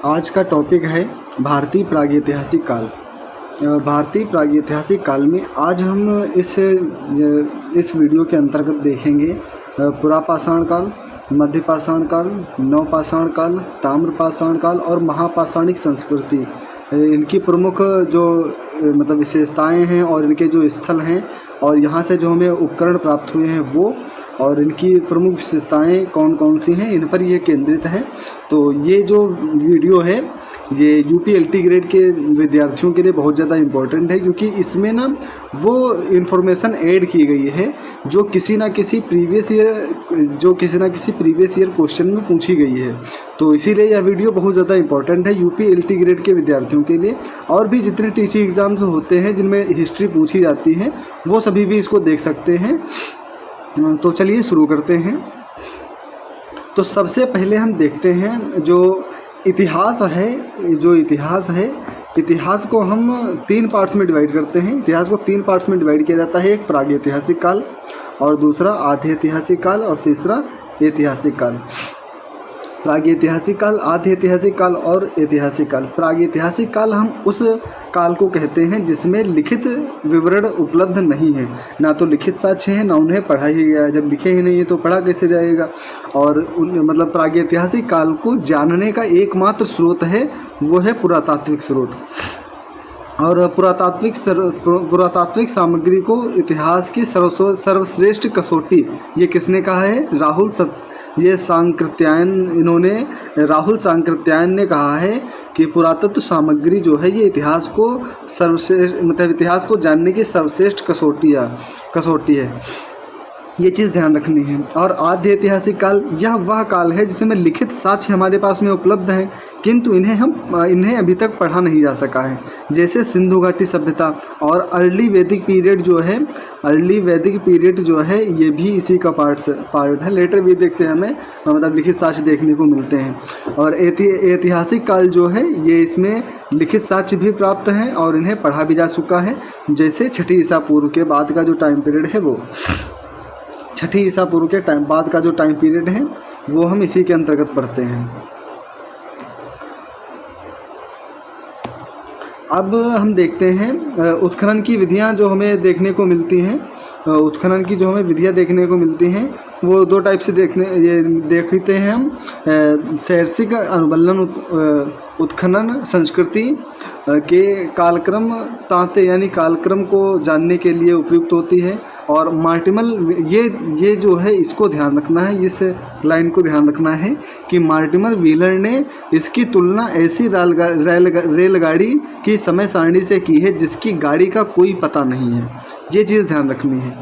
आज का टॉपिक है भारतीय प्रागैतिहासिक काल। भारतीय प्रागैतिहासिक काल में आज हम इस वीडियो के अंतर्गत देखेंगे पुरापाषाण काल, मध्यपाषाण काल, नवपाषाण काल, ताम्रपाषाण काल और महापाषाणिक संस्कृति। इनकी प्रमुख जो मतलब विशेषताएं हैं और इनके जो स्थल हैं और यहाँ से जो हमें उपकरण प्राप्त हुए हैं वो, और इनकी प्रमुख विशेषताएं कौन कौन सी हैं, इन पर ये केंद्रित है। तो ये जो वीडियो है ये यूपी ग्रेड के विद्यार्थियों के लिए बहुत ज़्यादा इम्पोर्टेंट है, क्योंकि इसमें ना वो इन्फॉर्मेशन ऐड की गई है जो किसी ना किसी प्रीवियस ईयर क्वेश्चन में पूछी गई है। तो इसीलिए यह वीडियो बहुत ज़्यादा इम्पोर्टेंट है यूपी ग्रेड के विद्यार्थियों के लिए। और भी जितने टीचिंग एग्ज़ाम्स होते हैं जिनमें हिस्ट्री पूछी जाती है वो सभी भी इसको देख सकते हैं। तो चलिए शुरू करते हैं। तो सबसे पहले हम देखते हैं जो इतिहास है, इतिहास को हम 3 पार्ट्स में डिवाइड करते हैं। इतिहास को 3 पार्ट्स में डिवाइड किया जाता है, एक प्रागैतिहासिक काल और दूसरा आधे ऐतिहासिक काल और तीसरा ऐतिहासिक काल। प्रागैतिहासिक काल, आधे ऐतिहासिक काल और ऐतिहासिक काल। प्रागैतिहासिक काल हम उस काल को कहते हैं जिसमें लिखित विवरण उपलब्ध नहीं है, ना तो लिखित साक्ष्य है ना उन्हें पढ़ा ही गया है। जब लिखे ही नहीं है तो पढ़ा कैसे जाएगा। और मतलब प्रागैतिहासिक काल को जानने का एकमात्र स्रोत है वो है पुरातात्विक स्रोत। और पुरातात्विक सामग्री को इतिहास की सर्वश्रेष्ठ कसौटी ये किसने कहा है? राहुल सांकृत्यायन ने कहा है कि पुरातत्व सामग्री जो है ये इतिहास को इतिहास को जानने की सर्वश्रेष्ठ कसौटी है। ये चीज़ ध्यान रखनी है। और आद्य ऐतिहासिक काल यह वह काल है जिसमें लिखित साक्ष्य हमारे पास में उपलब्ध हैं, किंतु इन्हें अभी तक पढ़ा नहीं जा सका है। जैसे सिंधु घाटी सभ्यता और अर्ली वैदिक पीरियड जो है ये भी इसी का पार्ट है। लेटर वैदिक से हमें मतलब लिखित साक्ष्य देखने को मिलते हैं। और ऐतिहासिक काल जो है ये इसमें लिखित साक्ष्य भी प्राप्त हैं और इन्हें पढ़ा भी जा चुका है। जैसे छठी ईसा पूर्व के बाद का जो टाइम पीरियड है वो, छठी ईसा पूर्व के बाद का जो टाइम पीरियड है वो हम इसी के अंतर्गत पढ़ते हैं। अब हम देखते हैं उत्खनन की विधियां जो हमें देखने को मिलती हैं। उत्खनन की जो हमें विधियां देखने को मिलती हैं वो 2 टाइप से देखते हैं हम। शैर्सिक अनुबंधन उत्खनन संस्कृति के कालक्रम तांते यानी कालक्रम को जानने के लिए उपयुक्त होती है। और मार्टिमल ये जो है इसको ध्यान रखना है, इस लाइन को ध्यान रखना है कि मार्टिमर व्हीलर ने इसकी तुलना ऐसी रेलगाड़ी की समय सारणी से की है जिसकी गाड़ी का कोई पता नहीं है। ये चीज़ ध्यान रखनी है।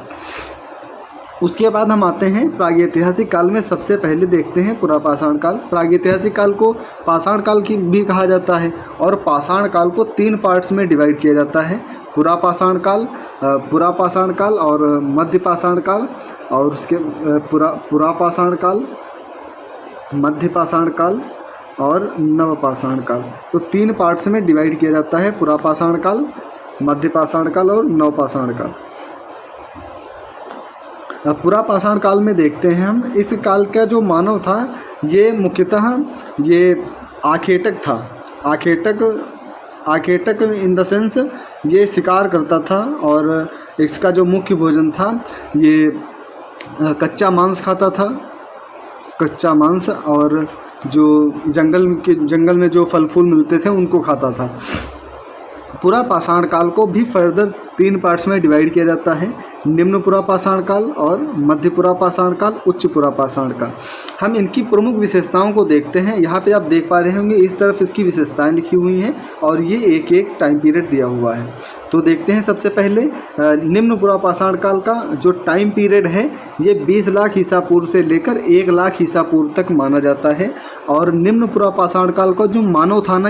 उसके बाद हम आते हैं प्रागैतिहासिक काल में। सबसे पहले देखते हैं पुरापाषाण काल। प्रागैतिहासिक काल को पाषाण काल की भी कहा जाता है और पाषाण काल को 3 पार्ट्स में डिवाइड किया जाता है, पुरापाषाण काल और मध्यपाषाण काल और उसके पुरापाषाण काल, मध्यपाषाण काल और नवपाषाण काल। तो 3 पार्ट्स में डिवाइड किया जाता है, पुरापाषाण काल, मध्यपाषाण काल और नवपाषाण काल। पुरापाषाण काल में देखते हैं हम, इस काल का जो मानव था ये मुख्यतः ये आखेटक था। आखेटक इन द सेंस ये शिकार करता था और इसका जो मुख्य भोजन था ये कच्चा मांस खाता था, कच्चा मांस, और जो जंगल में जो फल फूल मिलते थे उनको खाता था। पुरापाषाण काल को भी फर्दर 3 पार्ट्स में डिवाइड किया जाता है, निम्न पुरापाषाण काल और मध्य पुरापाषाण काल, उच्च पुरापाषाण काल। हम इनकी प्रमुख विशेषताओं को देखते हैं। यहाँ पे आप देख पा रहे होंगे इस तरफ इसकी विशेषताएं लिखी हुई हैं और ये एक टाइम पीरियड दिया हुआ है। तो देखते हैं सबसे पहले निम्न पुरापाषाण काल का जो टाइम पीरियड है ये 20 लाख ईसा पूर्व से लेकर 1 लाख ईसा पूर्व तक माना जाता है। और निम्न पुरापाषाण काल का जो मानव था ना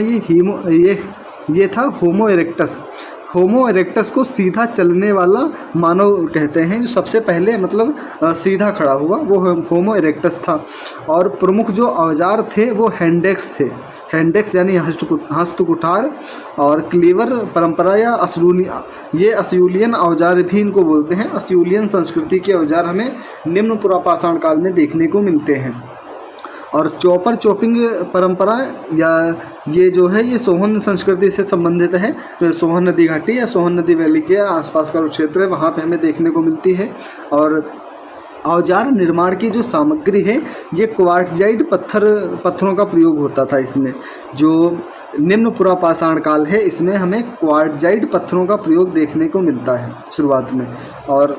ये था होमो इरेक्टस को सीधा चलने वाला मानव कहते हैं। जो सबसे पहले मतलब सीधा खड़ा हुआ वो होमो इरेक्टस था। और प्रमुख जो औजार थे वो हैंडेक्स यानी हस्तकुठार और क्लीवर परंपरा या असूलियन औजार भी इनको बोलते हैं। असूलियन संस्कृति के औजार हमें निम्न पुरापाषाण काल में देखने को मिलते हैं। और चॉपर चॉपिंग परंपरा या ये जो है ये सोहन संस्कृति से संबंधित है। तो सोहन नदी घाटी या सोहन नदी वैली के आसपास का क्षेत्र है, वहाँ पे हमें देखने को मिलती है। और औजार निर्माण की जो सामग्री है ये क्वार्टजाइट पत्थरों का प्रयोग होता था। इसमें जो निम्न पुरापाषाण काल है इसमें हमें क्वार्टजाइट पत्थरों का प्रयोग देखने को मिलता है शुरुआत में। और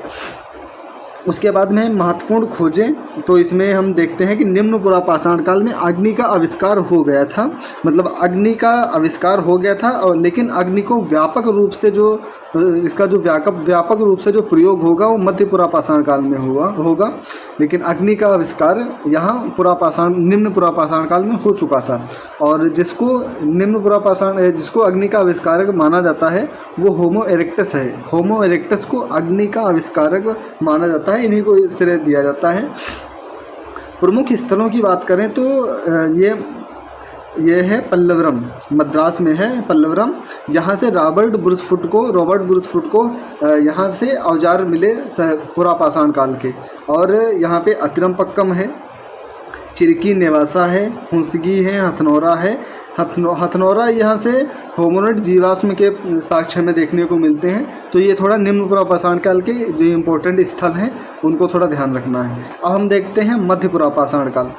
उसके बाद में महत्वपूर्ण खोजें तो इसमें हम देखते हैं कि निम्न पुरापाषाण काल में अग्नि का आविष्कार हो गया था, मतलब अग्नि का आविष्कार हो गया था। और लेकिन अग्नि को व्यापक रूप से जो इसका जो व्यापक रूप से जो प्रयोग होगा वो मध्य पुरापाषाण काल में होगा। लेकिन अग्नि का आविष्कार यहाँ निम्न पुरापाषाण काल में हो चुका था। और जिसको जिसको अग्नि का आविष्कारक माना जाता है वो होमो इरेक्टस है। होमो इरेक्टस को अग्नि का आविष्कारक माना जाता है, इन्हीं को श्रेय दिया जाता है। प्रमुख स्थलों की बात करें तो ये है पल्लवरम, मद्रास में है पल्लवरम। यहाँ से रॉबर्ट ब्रूसफुट को यहाँ से औजार मिले पुरापाषाण काल के। और यहाँ पे अतिरमपक्कम है, चिरकी नेवासा है, हुंसगी है, हथनौरा है। हथनौरा यहाँ से होमोनिड जीवाश्म के साक्ष्य में देखने को मिलते हैं। तो ये थोड़ा निम्न पुरापाषाण काल के जो इम्पोर्टेंट स्थल हैं उनको थोड़ा ध्यान रखना है। अब हम देखते हैं मध्य पुरापाषाण काल।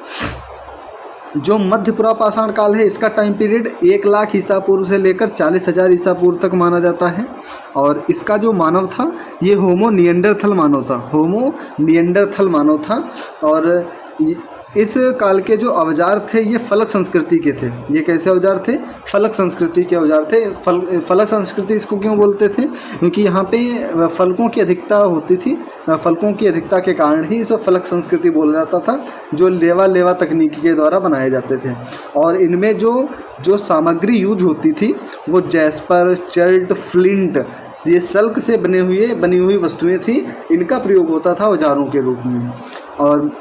जो मध्य पुरापाषाण काल है इसका टाइम पीरियड 1 लाख ईसा पूर्व से लेकर 40,000 ईसा पूर्व तक माना जाता है। और इसका जो मानव था ये होमो निएंडरथल मानव था। और इस काल के जो औजार थे ये फलक संस्कृति के थे। ये कैसे औजार थे? फलक संस्कृति के औजार थे। फलक संस्कृति इसको क्यों बोलते थे? क्योंकि यहाँ पे फलकों की अधिकता होती थी। फलकों की अधिकता के कारण ही इसको फलक संस्कृति बोला जाता था, जो लेवा तकनीकी के द्वारा बनाए जाते थे। और इनमें जो सामग्री यूज होती थी वो जैस्पर, चर्ट, फ्लिंट, ये सल्क से बनी हुई वस्तुएं थी। इनका प्रयोग होता था औजारों के रूप में। और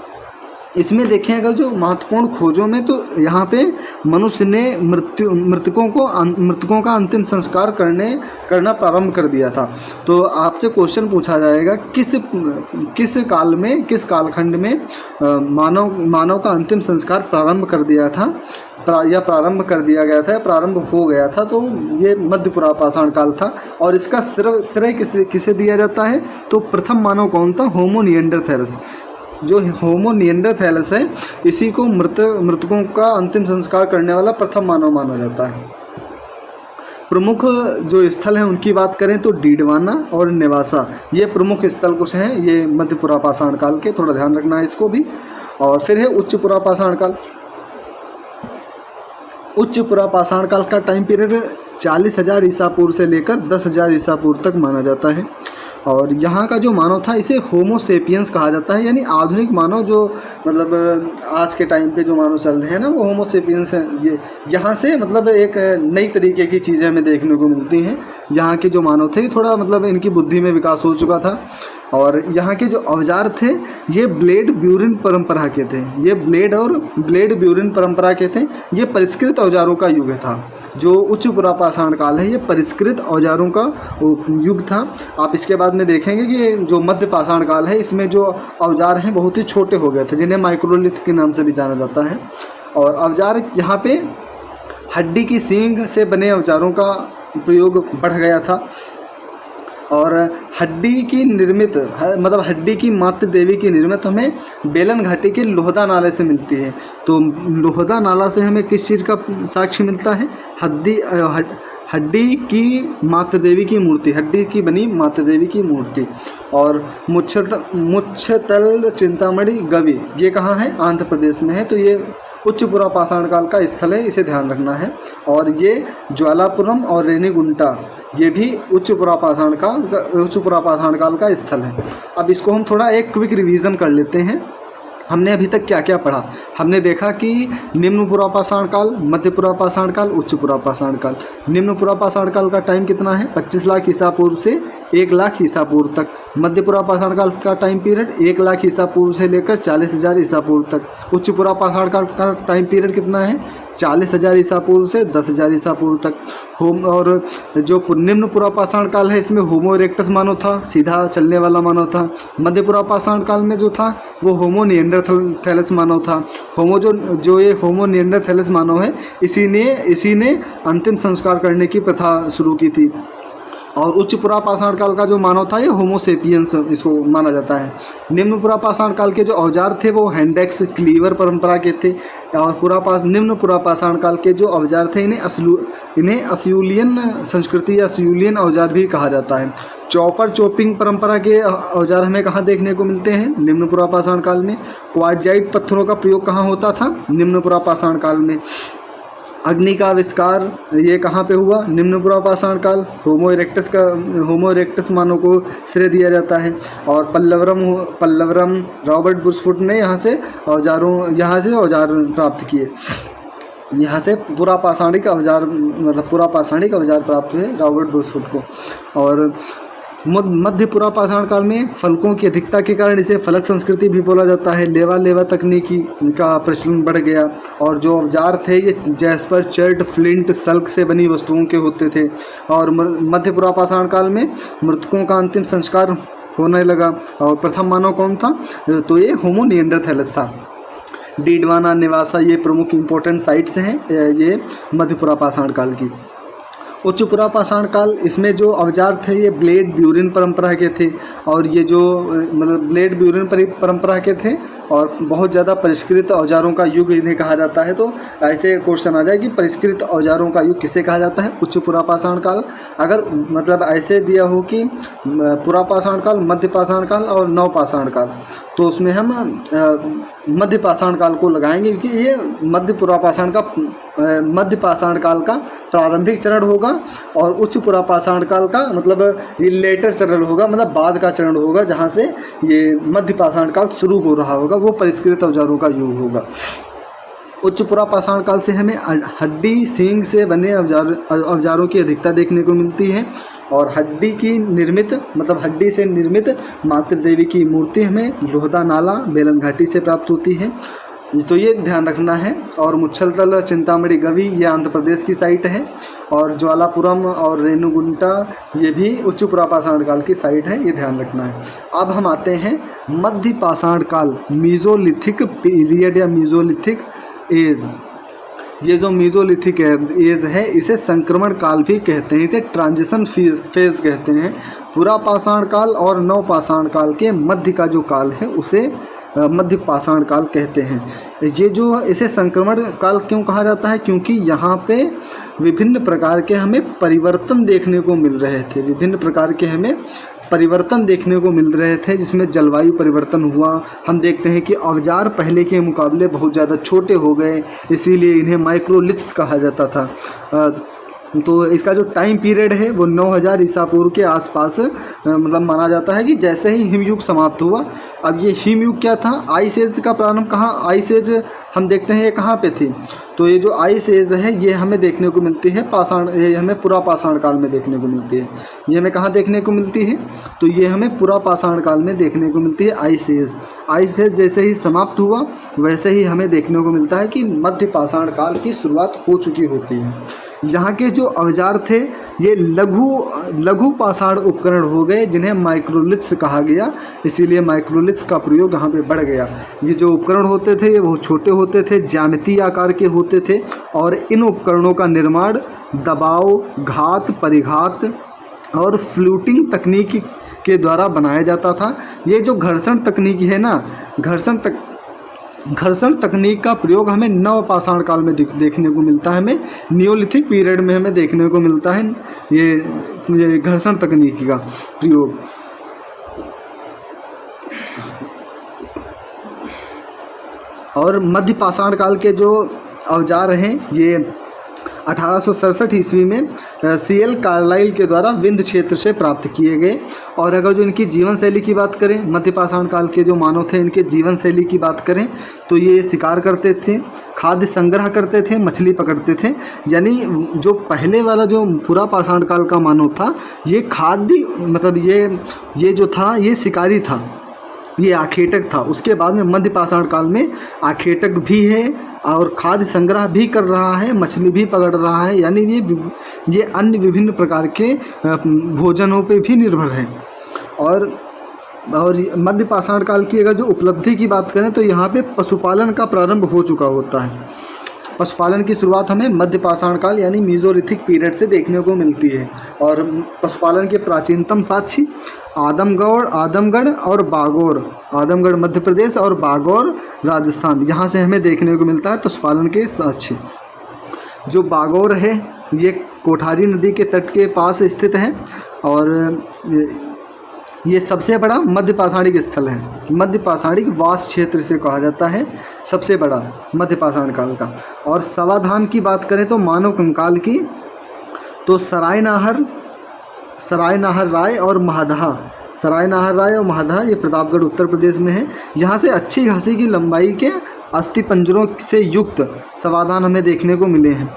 इसमें देखें अगर जो महत्वपूर्ण खोजों में तो यहाँ पे मनुष्य ने मृतकों का अंतिम संस्कार करना प्रारंभ कर दिया था। तो आपसे क्वेश्चन पूछा जाएगा किस कालखंड में मानव का अंतिम संस्कार प्रारंभ कर दिया था या प्रारंभ कर दिया गया था या प्रारंभ हो गया था? तो ये मध्य पुरापाषाण काल था। और इसका श्रेय किसे दिया जाता है? तो प्रथम मानव कौन था? होमो निएंडरथैलस। जो होमो निएंडरथैलस है इसी को मृतकों का अंतिम संस्कार करने वाला प्रथम मानव माना जाता है। प्रमुख जो स्थल हैं उनकी बात करें तो डीडवाना और नेवासा ये प्रमुख स्थल कुछ हैं ये मध्य पुरापाषाण काल के, थोड़ा ध्यान रखना है इसको भी। और फिर है उच्च पुरापाषाण काल। उच्च पुरापाषाण काल का टाइम पीरियड 40,000 ईसा पूर्व से लेकर 10,000 ईसा पूर्व तक माना जाता है। और यहाँ का जो मानव था इसे होमो सेपियंस कहा जाता है, यानी आधुनिक मानव जो मतलब आज के टाइम पे जो मानव चल रहे हैं ना वो होमो सेपियंस हैं। ये यहाँ से मतलब एक नई तरीके की चीज़ें हमें देखने को मिलती हैं। यहाँ के जो मानव थे थोड़ा मतलब इनकी बुद्धि में विकास हो चुका था। और यहाँ के जो औजार थे ये ब्लेड ब्यूरिन परंपरा के थे। ये ब्लेड ब्यूरिन परंपरा के थे। ये परिष्कृत औजारों का युग था। जो उच्च पुरापाषाण काल है ये परिष्कृत औजारों का युग था। आप इसके बाद में देखेंगे कि जो मध्य पाषाण काल है इसमें जो औजार हैं बहुत ही छोटे हो गए थे, जिन्हें माइक्रोलिथ के नाम से भी जाना जाता है। और औजार यहाँ पे हड्डी की सींग से बने औजारों का प्रयोग बढ़ गया था। और हड्डी की मातृ देवी की निर्मित हमें बेलन घाटी के लोहदा नाले से मिलती है। तो लोहदा नाला से हमें किस चीज़ का साक्ष्य मिलता है? हड्डी की मातृ देवी की मूर्ति, हड्डी की बनी मातृ देवी की मूर्ति। और मुच्छतल चिंतामणि गवि ये कहाँ है? आंध्र प्रदेश में है। तो ये उच्च पुरापाषाण काल का स्थल है, इसे ध्यान रखना है। और ये ज्वालापुरम और रेनीगुंटा ये भी उच्च पुरापाषाण काल का स्थल है। अब इसको हम थोड़ा एक क्विक रिवीजन कर लेते हैं। हमने अभी तक क्या क्या पढ़ा? हमने देखा कि निम्न पुरापाषाण काल, मध्य पुरापाषाण काल, उच्च पुरापाषाण काल। निम्न पुरापाषाण काल का टाइम कितना है? 25 लाख ईसा पूर्व से 1 लाख ईसा पूर्व तक। मध्य पुरापाषाण काल का टाइम पीरियड 1 लाख ईसा पूर्व से लेकर 40,000 ईसा पूर्व तक। उच्च पुरापाषाण काल का टाइम पीरियड कितना है? 40,000 ईसा पूर्व से 10,000 ईसा पूर्व तक। होम और जो निम्न पुरापाषाण काल है इसमें होमो इरेक्टस मानव था, सीधा चलने वाला मानव था। मध्य पुरापाषाण काल में जो था वो होमो निएंडरथैलस मानव था। ये होमो निएंडरथैलस मानव है, इसी ने अंतिम संस्कार करने की प्रथा शुरू की थी। और उच्च पुरापाषाण काल का जो मानव था ये होमो सेपियंस इसको माना जाता है। निम्न पुरापाषाण काल के जो औजार थे वो हैंडेक्स क्लीवर परंपरा के थे। और निम्न पुरापाषाण काल के जो औजार थे इन्हें असियूलियन संस्कृति या असियूलियन औजार भी कहा जाता है। चॉपर चॉपिंग परंपरा के औजार हमें कहाँ देखने को मिलते हैं? निम्न पुरापाषाण काल में। क्वार्टजाइट पत्थरों का प्रयोग कहाँ होता था? निम्न पुरापाषाण काल में। अग्नि का आविष्कार ये कहाँ पे हुआ? निम्न पुरापाषाण काल। होमो इरेक्टस मानव को श्रेय दिया जाता है। और पल्लवरम रॉबर्ट बुशफुट ने यहाँ से औजार प्राप्त किए। यहाँ से पुरापाषाणिक औजार प्राप्त हुए रॉबर्ट बुशफुट को। और मध्य पुरापाषाण काल में फलकों की अधिकता के कारण इसे फलक संस्कृति भी बोला जाता है। लेवा तकनीकी का प्रचलन बढ़ गया और जो औजार थे ये जैस्पर, चर्ट, फ्लिंट, सल्क से बनी वस्तुओं के होते थे। और मध्य पुरापाषाण काल में मृतकों का अंतिम संस्कार होने लगा। और प्रथम मानव कौन था? तो ये होमो निएंडरथैलस था। डीडवाना, निवासा ये प्रमुख इंपॉर्टेंट साइट्स हैं ये मध्य पुरापाषाण काल की। उच्च पुरापाषाण काल, इसमें जो औजार थे ये ब्लेड ब्यूरिन परंपरा के थे। और ये जो ब्लेड ब्यूरिन परंपरा के थे और बहुत ज़्यादा परिष्कृत औजारों का युग इन्हें कहा जाता है। तो ऐसे क्वेश्चन आ जाए कि परिष्कृत औजारों का युग किसे कहा जाता है? उच्च पुरापाषाण काल। अगर ऐसे दिया हो कि पुरापाषाण काल, मध्य पाषाण काल और नवपाषाण काल, तो उसमें हम मध्य पाषाण काल को लगाएंगे क्योंकि ये मध्य पाषाण काल का प्रारंभिक चरण होगा। और उच्च पुरापाषाण काल का मतलब ये लेटर चरण होगा, मतलब बाद का चरण होगा जहाँ से ये मध्य पाषाण काल शुरू हो रहा होगा, वो परिष्कृत औजारों का युग होगा। उच्च पुरापाषाण काल से हमें हड्डी सींग से बने औजारों की अधिकता देखने को मिलती है। और हड्डी से निर्मित मातृ देवी की मूर्ति हमें लोहदा नाला, बेलन घाटी से प्राप्त होती है। तो ये ध्यान रखना है। और मुच्छलतल, चिंतामणि गवी ये आंध्र प्रदेश की साइट है। और ज्वालापुरम और रेणुगुंटा ये भी उच्च पुरापाषाण काल की साइट है, ये ध्यान रखना है। अब हम आते हैं मध्य पाषाण काल, मीजोलिथिक पीरियड या मीजोलिथिक एज। ये जो मीजोलिथिक एज है इसे संक्रमण काल भी कहते हैं, इसे ट्रांजिशन फेज कहते हैं। पुरापाषाण काल और नवपाषाण काल के मध्य का जो काल है उसे मध्य पाषाण काल कहते हैं। इसे संक्रमण काल क्यों कहा जाता है? क्योंकि यहाँ पे विभिन्न प्रकार के हमें परिवर्तन देखने को मिल रहे थे, जिसमें जलवायु परिवर्तन हुआ। हम देखते हैं कि औजार पहले के मुकाबले बहुत ज़्यादा छोटे हो गए, इसीलिए इन्हें माइक्रोलिथ्स कहा जाता था। तो इसका जो टाइम पीरियड है वो 9000 ईसा पूर्व के आसपास माना जाता है कि जैसे ही हिमयुग समाप्त हुआ। अब ये हिमयुग क्या था? आइस एज का प्रारंभ कहाँ? आइस एज हम देखते हैं ये कहाँ पे थी? तो ये जो आइस एज है ये हमें देखने को मिलती है ये हमें पुरापाषाण काल में देखने को मिलती है। ये हमें कहाँ देखने को मिलती है? तो ये हमें पुरापाषाण काल में देखने को मिलती है आइस एज जैसे ही समाप्त हुआ वैसे ही हमें देखने को मिलता है कि मध्य पाषाण काल की शुरुआत हो चुकी होती है। यहाँ के जो औजार थे ये लघु पाषाण उपकरण हो गए जिन्हें माइक्रोलिथ्स कहा गया, इसीलिए माइक्रोलिथ्स का प्रयोग यहाँ पे बढ़ गया। ये जो उपकरण होते थे ये बहुत छोटे होते थे, ज्यामितीय आकार के होते थे और इन उपकरणों का निर्माण दबाव, घात, परिघात और फ्लूटिंग तकनीक के द्वारा बनाया जाता था। ये जो घर्षण तकनीक है ना, घर्षण तकनीक का प्रयोग हमें नवपाषाण काल में देखने को मिलता है, हमें नियोलिथिक पीरियड में हमें देखने को मिलता है ये घर्षण तकनीक का प्रयोग। और मध्य पाषाण काल के जो औजार हैं ये 1867 ईस्वी में सीएल कार्लाइल के द्वारा विंध्य क्षेत्र से प्राप्त किए गए। और अगर जो इनकी जीवन शैली की बात करें, मध्य पाषाण काल के जो मानव थे इनके जीवन शैली की बात करें तो ये शिकार करते थे, खाद्य संग्रह करते थे, मछली पकड़ते थे। यानी जो पहले वाला जो पूरा पाषाण काल का मानव था ये खाद्य ये जो था ये शिकारी था, ये आखेटक था। उसके बाद में मध्य पाषाण काल में आखेटक भी है और खाद्य संग्रह भी कर रहा है, मछली भी पकड़ रहा है, यानी ये अन्य विभिन्न प्रकार के भोजनों पे भी निर्भर है। और मध्य पाषाण काल की अगर जो उपलब्धि की बात करें तो यहाँ पे पशुपालन का प्रारंभ हो चुका होता है। पशुपालन की शुरुआत हमें मध्य पाषाण काल यानी मीजोलिथिक पीरियड से देखने को मिलती है। और पशुपालन के प्राचीनतम साक्ष्य आदमगढ़ और बागौर, आदमगढ़ मध्य प्रदेश और बागौर राजस्थान, यहाँ से हमें देखने को मिलता है पशुपालन के साक्ष्य। जो बागौर है ये कोठारी नदी के तट के पास स्थित है और ये सबसे बड़ा मध्य पाषाणिक स्थल है। मध्य पाषाणिक वास क्षेत्र से कहा जाता है सबसे बड़ा मध्य पाषाण काल का। और सवाधान की बात करें तो मानव कंकाल की, तो सराय नाहर राय और महादहा ये प्रतापगढ़ उत्तर प्रदेश में है। यहाँ से अच्छी खासी की लंबाई के अस्थि पंजरों से युक्त सवाधान हमें देखने को मिले हैं।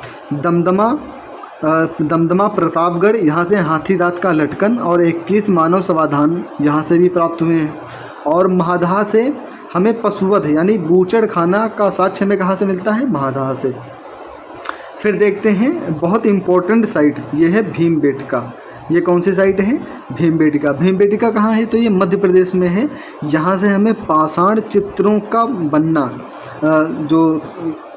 दमदमा प्रतापगढ़, यहाँ से हाथी दांत का लटकन और 21 मानव सवाधान यहाँ से भी प्राप्त हुए हैं। और महादहा से हमें पशुवध यानी बूचड़ खाना का साक्ष्य हमें कहाँ से मिलता है? महादहा से। फिर देखते हैं बहुत इम्पोर्टेंट साइट, ये है भीमबेटका। ये कौन सी साइट है? भीमबेटका। भीमबेटका कहाँ है? तो ये मध्य प्रदेश में है। यहाँ से हमें पाषाण चित्रों का बनना, जो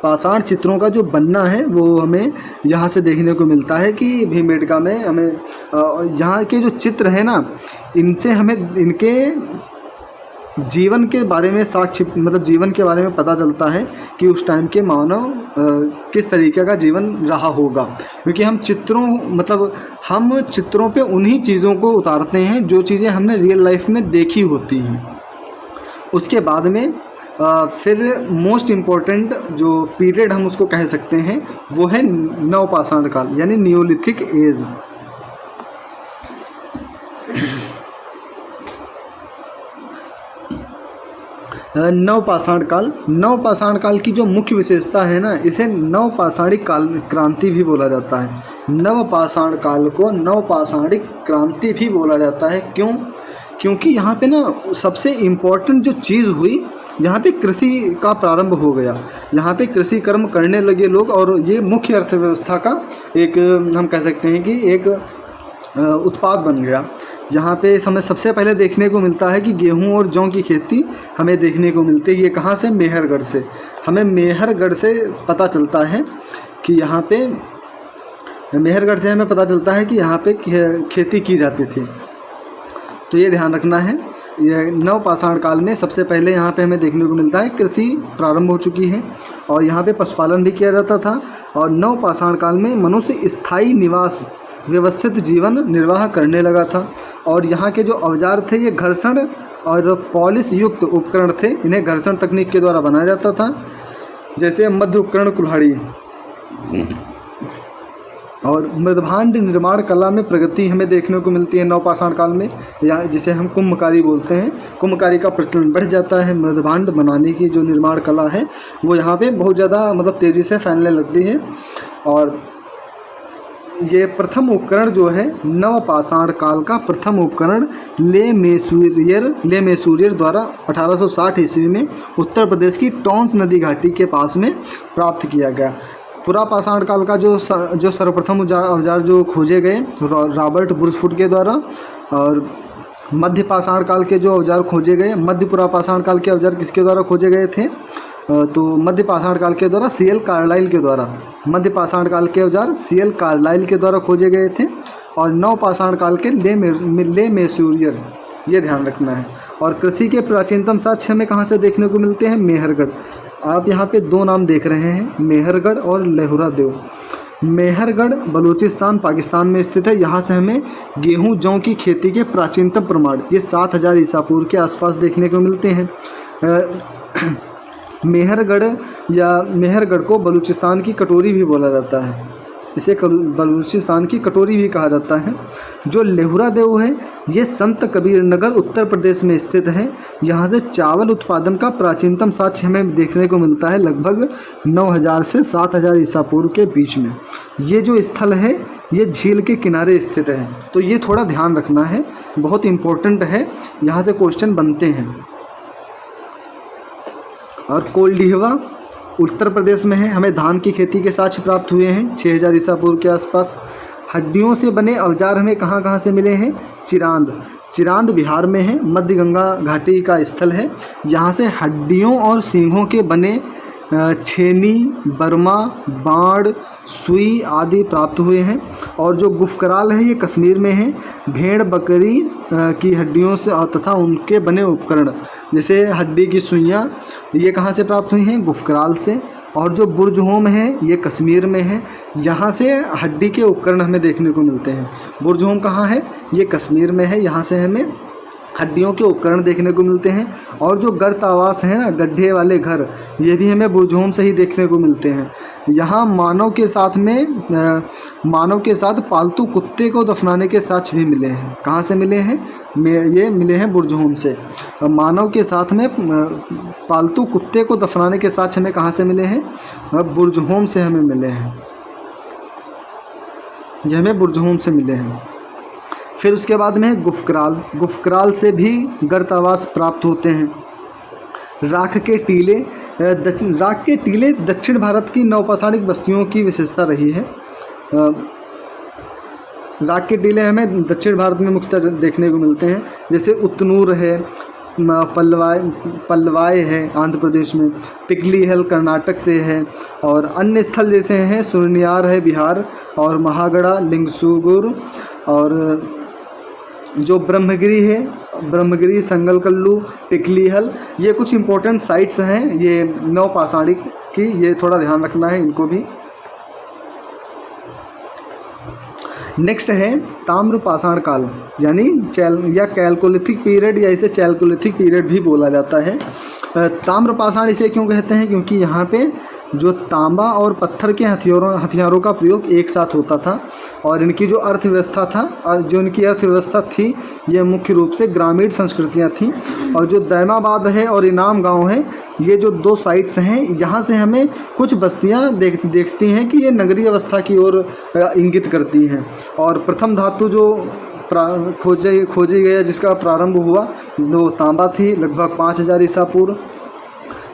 पाषाण चित्रों का जो बनना है वो हमें यहाँ से देखने को मिलता है कि भीमबेटका में हमें यहाँ के जो चित्र है ना, इनसे हमें इनके जीवन के बारे में साक्ष्य, मतलब जीवन के बारे में पता चलता है कि उस टाइम के मानव किस तरीके का जीवन रहा होगा। क्योंकि हम चित्रों पे उन्हीं चीज़ों को उतारते हैं जो चीज़ें हमने रियल लाइफ में देखी होती हैं। उसके बाद में फिर मोस्ट इम्पोर्टेंट जो पीरियड हम उसको कह सकते हैं वो है नवपाषाण काल यानी नियोलिथिक एज। नवपाषाण काल की जो मुख्य विशेषता है ना, इसे नवपाषाणिक काल क्रांति भी बोला जाता है। नवपाषाण काल को नवपाषाणिक क्रांति भी बोला जाता है। क्यों? क्योंकि यहाँ पे ना सबसे इम्पोर्टेंट जो चीज़ हुई, यहाँ पे कृषि का प्रारंभ हो गया। यहाँ पे कृषि कर्म करने लगे लोग और ये मुख्य अर्थव्यवस्था का एक, हम कह सकते हैं कि एक उत्पाद बन गया। यहाँ पे हमें सबसे पहले देखने को मिलता है कि गेहूं और जौ की खेती हमें देखने को मिलती है। ये कहाँ से? मेहरगढ़ से। हमें मेहरगढ़ से पता चलता है कि यहाँ पे मेहरगढ़ से हमें पता चलता है कि यहाँ पे खेती की जाती थी। तो ये ध्यान रखना है। ये नवपाषाण काल में सबसे पहले यहाँ पे हमें देखने को मिलता है कृषि प्रारंभ हो चुकी है और यहाँ पे पशुपालन भी किया जाता था। और नवपाषाण काल में मनुष्य स्थायी निवास, व्यवस्थित जीवन निर्वाह करने लगा था। और यहाँ के जो औजार थे ये घर्षण और पॉलिश युक्त उपकरण थे। इन्हें घर्षण तकनीक के द्वारा बनाया जाता था, जैसे मध्य उपकरण कुल्हाड़ी। और मृदभांड निर्माण कला में प्रगति हमें देखने को मिलती है नवपाषाण काल में, या जिसे हम कुंभकारी बोलते हैं। कुंभकारी का प्रचलन बढ़ जाता है। मृदभांड बनाने की जो निर्माण कला है वो यहाँ पे बहुत ज़्यादा मतलब तेज़ी से फैलने लगती है। और ये प्रथम उपकरण जो है नवपाषाण काल का प्रथम उपकरण ले मैसूरियर द्वारा 1860 ईस्वी में उत्तर प्रदेश की टोंस नदी घाटी के पास में प्राप्त किया गया। पुरापाषाण काल का जो सर्वप्रथम औजार जो खोजे गए रॉबर्ट ब्रूसफुट के द्वारा, और मध्य पाषाण काल के जो औजार खोजे गए, मध्य पुरापाषाण काल के औजार किसके द्वारा खोजे गए थे? तो मध्य पाषाण काल के द्वारा सीएल कार्लाइल के द्वारा, मध्य पाषाण काल के औजार सीएल कार्लाइल के द्वारा खोजे गए थे। और नवपाषाण काल के ले मैसूरियर, ये ध्यान रखना है। और कृषि के प्राचीनतम साक्ष्य हमें कहाँ से देखने को मिलते हैं? मेहरगढ़। आप यहाँ पे दो नाम देख रहे हैं, मेहरगढ़ और लेहुरा देव। मेहरगढ़ बलूचिस्तान पाकिस्तान में स्थित है। यहाँ से हमें गेहूं जौ की खेती के प्राचीनतम प्रमाण ये 7000 ईसा पूर्व के आसपास देखने को मिलते हैं। मेहरगढ़ को बलूचिस्तान की कटोरी भी बोला जाता है। इसे बलूचिस्तान की कटोरी भी कहा जाता है। जो लेहुरा देव है ये संत कबीर नगर उत्तर प्रदेश में स्थित है। यहाँ से चावल उत्पादन का प्राचीनतम साक्ष्य हमें देखने को मिलता है लगभग 9000 से 7000 ईसा पूर्व के बीच में। ये जो स्थल है ये झील के किनारे स्थित है, तो ये थोड़ा ध्यान रखना है, बहुत इम्पोर्टेंट है, यहाँ से क्वेश्चन बनते हैं। और कोल्डिहवा उत्तर प्रदेश में है। हमें धान की खेती के साक्ष्य प्राप्त हुए हैं 6000 ईसा पूर्व के आसपास। हड्डियों से बने औजार हमें कहाँ कहाँ से मिले हैं? चिरांद। चिरांद बिहार में है, मध्य गंगा घाटी का स्थल है। यहाँ से हड्डियों और सींगों के बने छेनी, बर्मा, बाण, सुई आदि प्राप्त हुए हैं। और जो गुफकराल है ये कश्मीर में है। भेड़ बकरी की हड्डियों से और तथा उनके बने उपकरण जैसे हड्डी की सुइयाँ ये कहाँ से प्राप्त हुई हैं? गुफकराल से। और जो बुर्जहोम है ये कश्मीर में है। यहाँ से हड्डी के उपकरण हमें देखने को मिलते हैं। बुर्जहोम कहाँ है? ये कश्मीर में है। यहाँ से हमें हड्डियों के उपकरण देखने को मिलते हैं। और जो गर्त आवास है ना, गड्ढे वाले घर, ये भी हमें बुर्जहोम से ही देखने को मिलते हैं। यहाँ मानव के साथ पालतू कुत्ते को दफनाने के साक्ष्य भी मिले हैं। कहाँ से मिले हैं? ये मिले हैं बुर्जहोम से। मानव के साथ में पालतू कुत्ते को दफनाने के साक्ष्य हमें कहाँ से मिले हैं? बुर्जहोम से हमें मिले हैं। ये हमें बुर्जहोम से मिले हैं। फिर उसके बाद में गुफकराल। गुफकराल से भी गर्त आवास प्राप्त होते हैं। राख के टीले दक्षिण भारत की नवपाषाणिक बस्तियों की विशेषता रही है। राख के टीले हमें दक्षिण भारत में मुख्यतः देखने को मिलते हैं। जैसे उतनूर है, पल्लवाय है आंध्र प्रदेश में, पिगली हिल कर्नाटक से है। और अन्य स्थल जैसे हैं सुरनियार है बिहार, और महागढ़ा, लिंगसुगुर, और जो ब्रह्मगिरी है, ब्रह्मगिरी, संगलकल्लू, टिकलीहल, ये कुछ इम्पोर्टेंट साइट्स हैं ये नवपाषाणिक की। ये थोड़ा ध्यान रखना है इनको भी। नेक्स्ट है ताम्रपाषाण काल, यानी कैल्कोलिथिक पीरियड, या इसे चैल्कोलिथिक पीरियड भी बोला जाता है। ताम्रपाषाण इसे क्यों कहते हैं? क्योंकि यहाँ पे जो तांबा और पत्थर के हथियारों का प्रयोग एक साथ होता था। और इनकी जो अर्थव्यवस्था थी ये मुख्य रूप से ग्रामीण संस्कृतियाँ थीं। और जो दैमाबाद है और इनाम गांव है, ये जो दो साइट्स हैं, यहाँ से हमें कुछ बस्तियाँ देखती हैं कि ये नगरीय अवस्था की ओर इंगित करती हैं। और प्रथम धातु जो खोजी गया जिसका प्रारंभ हुआ वो तांबा थी, लगभग 5000 ईसा पूर्व।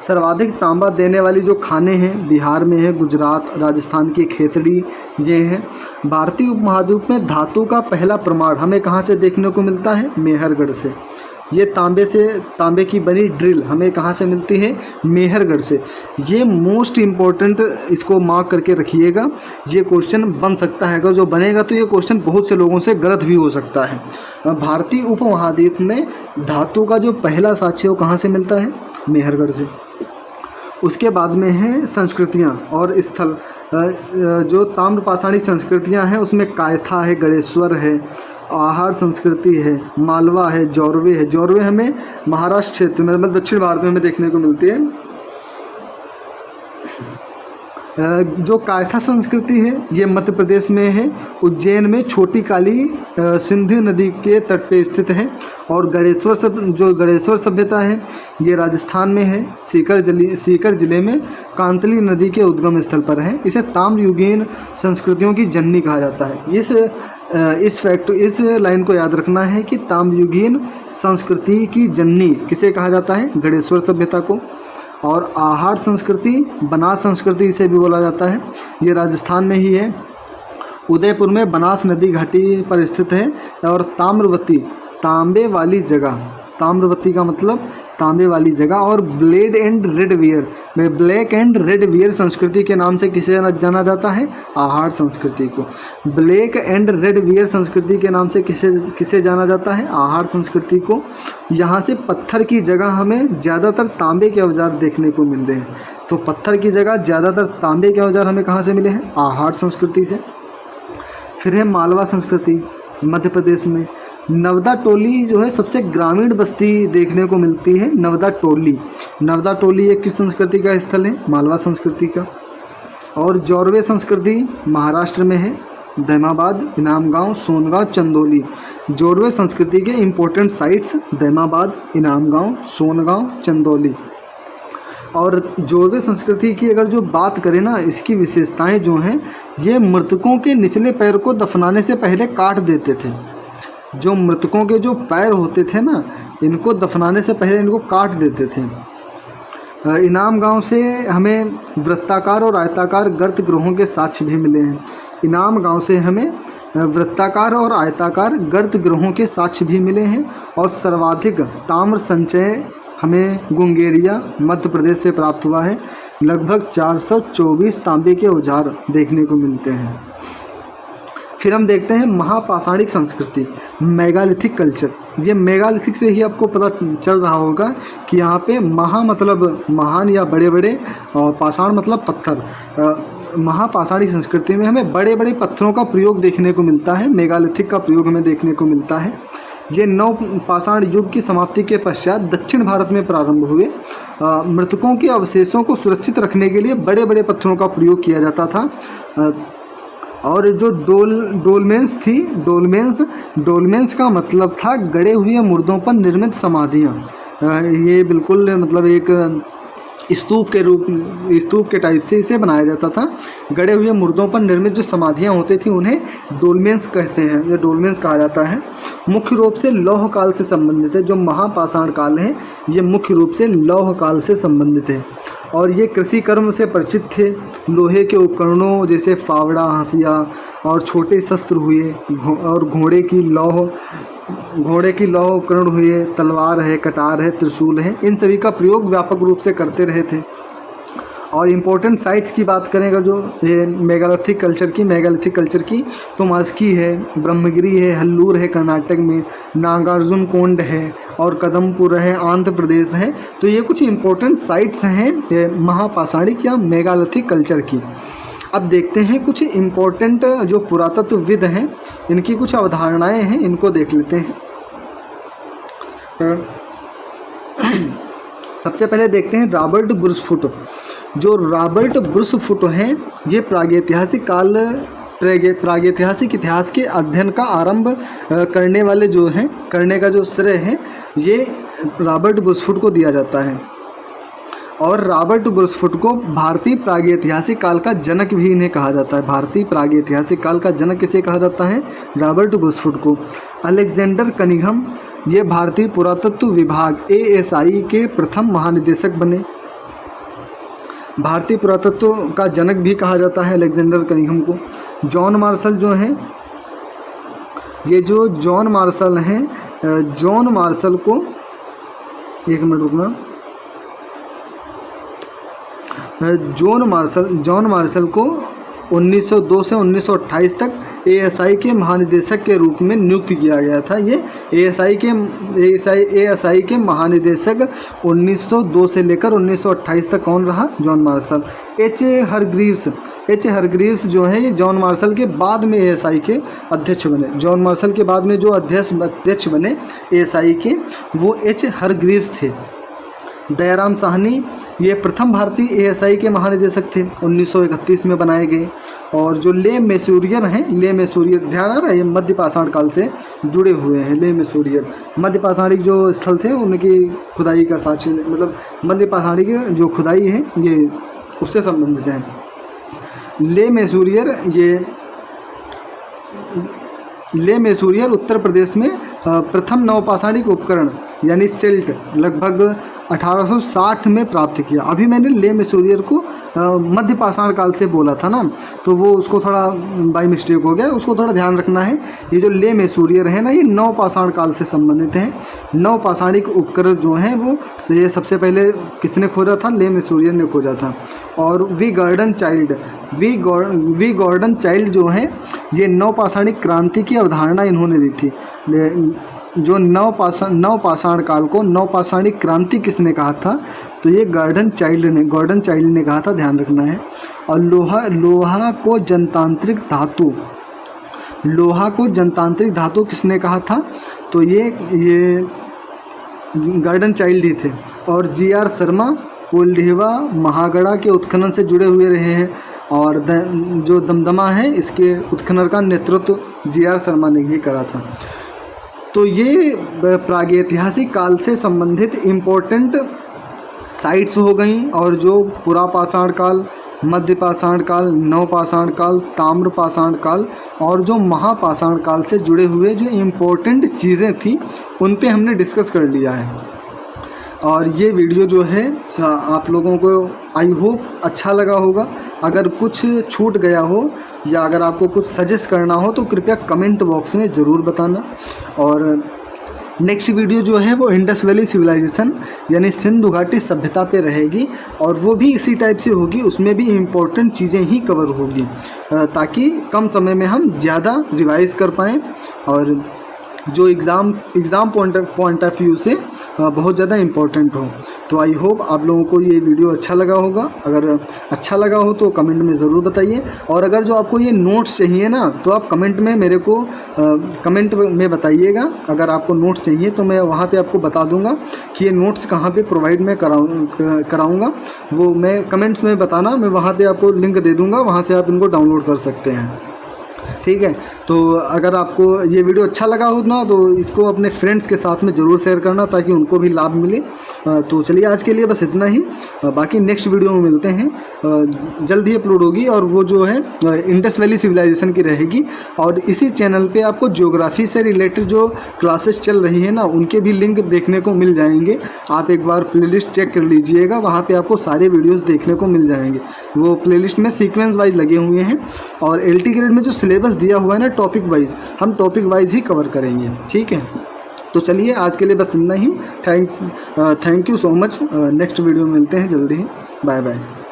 सर्वाधिक तांबा देने वाली जो खाने हैं बिहार में है, गुजरात, राजस्थान की खेतड़ी ये हैं। भारतीय उपमहाद्वीप में धातु का पहला प्रमाण हमें कहाँ से देखने को मिलता है? मेहरगढ़ से। ये तांबे की बनी ड्रिल हमें कहाँ से मिलती है? मेहरगढ़ से। ये मोस्ट इम्पोर्टेंट, इसको मार्क करके रखिएगा। ये क्वेश्चन बन सकता है, अगर जो बनेगा तो ये क्वेश्चन बहुत से लोगों से गलत भी हो सकता है। भारतीय उपमहाद्वीप में धातु का जो पहला साक्ष्य वो कहाँ से मिलता है? मेहरगढ़ से। उसके बाद में है संस्कृतियाँ और स्थल। जो ताम्रपाषाणी संस्कृतियाँ हैं उसमें कायथा है, गणेश्वर है, आहार संस्कृति है, मालवा है, जौरवे है। जौरवे हमें महाराष्ट्र क्षेत्र में, मतलब दक्षिण भारत में हमें देखने को मिलती है। जो कायथा संस्कृति है ये मध्य प्रदेश में है, उज्जैन में छोटी काली सिंधु नदी के तट पे स्थित है। और गणेश्वर सभ्यता है ये राजस्थान में है, सीकर जिले में कांतली नदी के उद्गम स्थल पर है। इसे ताम्रयुगीन संस्कृतियों की जननी कहा जाता है। इस लाइन को याद रखना है कि ताम्रयुगीन संस्कृति की जननी किसे कहा जाता है? गणेश्वर सभ्यता को। और आहार संस्कृति, बनास संस्कृति इसे भी बोला जाता है, ये राजस्थान में ही है। उदयपुर में बनास नदी घाटी पर स्थित है। और ताम्रवती, तांबे वाली जगह, ताम्रवती का मतलब तांबे वाली जगह। और ब्लेक एंड रेड वियर संस्कृति के नाम से किसे जाना जाता है? आहार संस्कृति को। ब्लैक एंड रेड वियर संस्कृति के नाम से किसे जाना जाता है? आहार संस्कृति को। यहाँ से पत्थर की जगह हमें ज़्यादातर तांबे के औजार देखने को मिल रहे हैं। तो पत्थर की जगह ज़्यादातर तांबे के औजार हमें कहाँ से मिले हैं? आहार संस्कृति से। फिर है मालवा संस्कृति, मध्य प्रदेश में। नवदा टोली जो है सबसे ग्रामीण बस्ती देखने को मिलती है। नवदा टोली एक किस संस्कृति का स्थल है? मालवा संस्कृति का। और जौरवे संस्कृति महाराष्ट्र में है, दैमाबाद, इनामगांव, सोनगांव, चंदौली। जौरवे संस्कृति के इम्पोर्टेंट साइट्स दैमाबाद, इनामगांव, सोनगांव, चंदौली। और जौरवे संस्कृति की अगर जो बात करें ना, इसकी विशेषताएं जो हैं, ये मृतकों के निचले पैर को दफनाने से पहले काट देते थे। जो मृतकों के जो पैर होते थे ना, इनको दफनाने से पहले इनको काट देते थे। इनाम गांव से हमें वृत्ताकार और आयताकार गर्त गृहों के साक्ष्य भी मिले हैं। इनाम गांव से हमें वृत्ताकार और आयताकार गर्त गृहों के साक्ष्य भी मिले हैं। और सर्वाधिक ताम्र संचय हमें गुंगेरिया मध्य प्रदेश से प्राप्त हुआ है। लगभग 424 तांबे के औजार देखने को मिलते हैं। फिर हम देखते हैं महापाषाणिक संस्कृति, मेगालिथिक कल्चर। ये मेगालिथिक से ही आपको पता चल रहा होगा कि यहाँ पे महा मतलब महान या बड़े बड़े और पाषाण मतलब पत्थर। महापाषाणिक संस्कृति में हमें बड़े बड़े पत्थरों का प्रयोग देखने को मिलता है। मेगालिथिक का प्रयोग हमें देखने को मिलता है। ये नव पाषाण युग की समाप्ति के पश्चात दक्षिण भारत में प्रारंभ हुए। मृतकों के अवशेषों को सुरक्षित रखने के लिए बड़े बड़े पत्थरों का प्रयोग किया जाता था। और जो डोलमेंस थी, डोलमेंस का मतलब था गड़े हुए मुर्दों पर निर्मित समाधियाँ। ये बिल्कुल मतलब एक स्तूप के टाइप से इसे बनाया जाता था। गड़े हुए मुर्दों पर निर्मित जो समाधियाँ होती थी उन्हें डोलमेंस कहते हैं, या डोलमेंस कहा जाता है। मुख्य रूप से लौह काल से संबंधित है। जो महापाषाण काल है ये मुख्य रूप से लौह काल से संबंधित है। और ये कृषि कर्म से परिचित थे। लोहे के उपकरणों जैसे फावड़ा, हंसिया और छोटे शस्त्र हुए, और घोड़े की लौह उपकरण हुए, तलवार है, कटार है, त्रिशूल है, इन सभी का प्रयोग व्यापक रूप से करते रहे थे। और इम्पोर्टेंट साइट्स की बात करें अगर जो ये मेगालिथिक कल्चर की तो मस्की है, ब्रह्मगिरी है, हल्लूर है कर्नाटक में, नागार्जुन कोंड है और कदमपुर है आंध्र प्रदेश है। तो ये कुछ इम्पोर्टेंट साइट्स हैं महापाषाणिक या मेगालिथिक कल्चर की। अब देखते हैं कुछ इम्पोर्टेंट जो पुरातत्वविद हैं इनकी कुछ अवधारणाएं हैं, इनको देख लेते हैं। सबसे पहले देखते हैं रॉबर्ट ब्रूसफुट। जो रॉबर्ट ब्रूसफुट हैं ये प्रागैतिहासिक इतिहास के अध्ययन का आरंभ करने वाले जो हैं, करने का जो श्रेय है ये रॉबर्ट ब्रूसफुट को दिया जाता है। और रॉबर्ट ब्रूसफुट को भारतीय प्रागैतिहासिक काल का जनक भी इन्हें कहा जाता है। भारतीय प्रागैतिहासिक काल का जनक किसे कहा जाता है? रॉबर्ट ब्रूसफुट को। अलेक्जेंडर कनिंघम ये भारतीय पुरातत्व विभाग ASI के प्रथम महानिदेशक बने। भारतीय पुरातत्व का जनक भी कहा जाता है अलेक्जेंडर कनिंघम को। जॉन मार्शल जो हैं, ये जो जॉन मार्शल हैं, जॉन मार्शल को, एक मिनट रुकना, जॉन मार्शल को 1902 से 1928 तक ASI के महानिदेशक के रूप में नियुक्त किया गया था। ये ASI के महानिदेशक 1902 से लेकर 1928 तक कौन रहा? John Marshall. H. हरग्रीव्स जो है ये जॉन मार्शल के बाद में ASI के अध्यक्ष बने। जॉन मार्शल के बाद में जो अध्यक्ष बने ASI के वो H. हरग्रीव्स थे। दयाराम साहनी ये प्रथम भारतीय ASI के महानिदेशक थे, 1931 में बनाए गए। और जो ले मैसूरियर हैं, ले मैसूरियर ध्यान आ रहा है, ये मध्य पाषाण काल से जुड़े हुए हैं। ले मैसूरियर मध्य पाषाणिक जो स्थल थे उनकी खुदाई का साक्ष्य, मतलब मध्य पाषाणिक जो खुदाई है ये उससे संबंधित है। ले मैसूरियर उत्तर प्रदेश में प्रथम नवपाषाणिक उपकरण यानी सिल्ट लगभग 1860 में प्राप्त किया। अभी मैंने ले मैसूरियर को मध्य पाषाण काल से बोला था ना, तो वो उसको थोड़ा बाई मिस्टेक हो गया, उसको थोड़ा ध्यान रखना है। ये जो ले मैसूरियर है ना, ये नवपाषाण काल से संबंधित हैं। नवपाषाणिक उपकरण जो हैं वो ये सबसे पहले किसने खोजा था? ले मैसूरियर ने खोजा था। और वी गॉर्डन चाइल्ड जो हैं ये नवपाषाणिक क्रांति की अवधारणा इन्होंने दी थी। जो नवपाषाण काल को नवपाषाणिक क्रांति किसने कहा था? तो ये गॉर्डन चाइल्ड ने कहा था, ध्यान रखना है। और लोहा को जनतांत्रिक धातु किसने कहा था? तो ये गॉर्डन चाइल्ड ही थे। और GR शर्मा कोल्ढेवा महागढ़ा के उत्खनन से जुड़े हुए रहे हैं। और जो दमदमा है इसके उत्खनन का नेतृत्व GR शर्मा ने ही करा था। तो ये प्रागैतिहासिक काल से संबंधित इम्पोर्टेंट साइट्स हो गई। और जो पुरापाषाण काल, मध्य पाषाण काल, नवपाषाण काल, ताम्र पाषाण काल और जो महापाषाण काल से जुड़े हुए जो इम्पोर्टेंट चीज़ें थी उन पे हमने डिस्कस कर लिया है। और ये वीडियो जो है आप लोगों को आई होप अच्छा लगा होगा। अगर कुछ छूट गया हो या अगर आपको कुछ सजेस्ट करना हो तो कृपया कमेंट बॉक्स में ज़रूर बताना। और नेक्स्ट वीडियो जो है वो इंडस वैली सिविलाइजेशन यानी सिंधु घाटी सभ्यता पे रहेगी और वो भी इसी टाइप से होगी, उसमें भी इम्पोर्टेंट चीज़ें ही कवर होगी ताकि कम समय में हम ज़्यादा रिवाइज कर पाएँ और जो एग्ज़ाम पॉइंट ऑफ व्यू से बहुत ज़्यादा इम्पोर्टेंट हो। तो आई होप आप लोगों को ये वीडियो अच्छा लगा होगा। अगर अच्छा लगा हो तो कमेंट में ज़रूर बताइए। और अगर जो आपको ये नोट्स चाहिए ना तो आप कमेंट में मेरे को कमेंट में बताइएगा। अगर आपको नोट्स चाहिए तो मैं वहाँ पे आपको बता दूँगा कि ये नोट्स कहाँ पे प्रोवाइड मैं कराऊँगा। वो मैं कमेंट्स में बताना, मैं वहाँ पर आपको लिंक दे दूँगा, वहाँ से आप इनको डाउनलोड कर सकते हैं। ठीक है, तो अगर आपको ये वीडियो अच्छा लगा हो ना तो इसको अपने फ्रेंड्स के साथ में ज़रूर शेयर करना ताकि उनको भी लाभ मिले। तो चलिए आज के लिए बस इतना ही, बाकी नेक्स्ट वीडियो में मिलते हैं, जल्द ही अपलोड होगी और वो जो है इंडस वैली सिविलाइजेशन की रहेगी। और इसी चैनल पे आपको ज्योग्राफी से रिलेटेड जो क्लासेस चल रही हैं ना उनके भी लिंक देखने को मिल जाएंगे। आप एक बार प्लेलिस्ट चेक कर लीजिएगा, वहाँ पे आपको सारे वीडियोस देखने को मिल जाएंगे। वो प्लेलिस्ट में सीक्वेंस वाइज लगे हुए हैं और LT ग्रेड में जो सिलेबस दिया हुआ है ना टॉपिक वाइज, हम टॉपिक वाइज ही कवर करेंगे। ठीक है, तो चलिए आज के लिए बस इतना ही। Thank you so much. Next video में मिलते हैं जल्दी ही। Bye bye.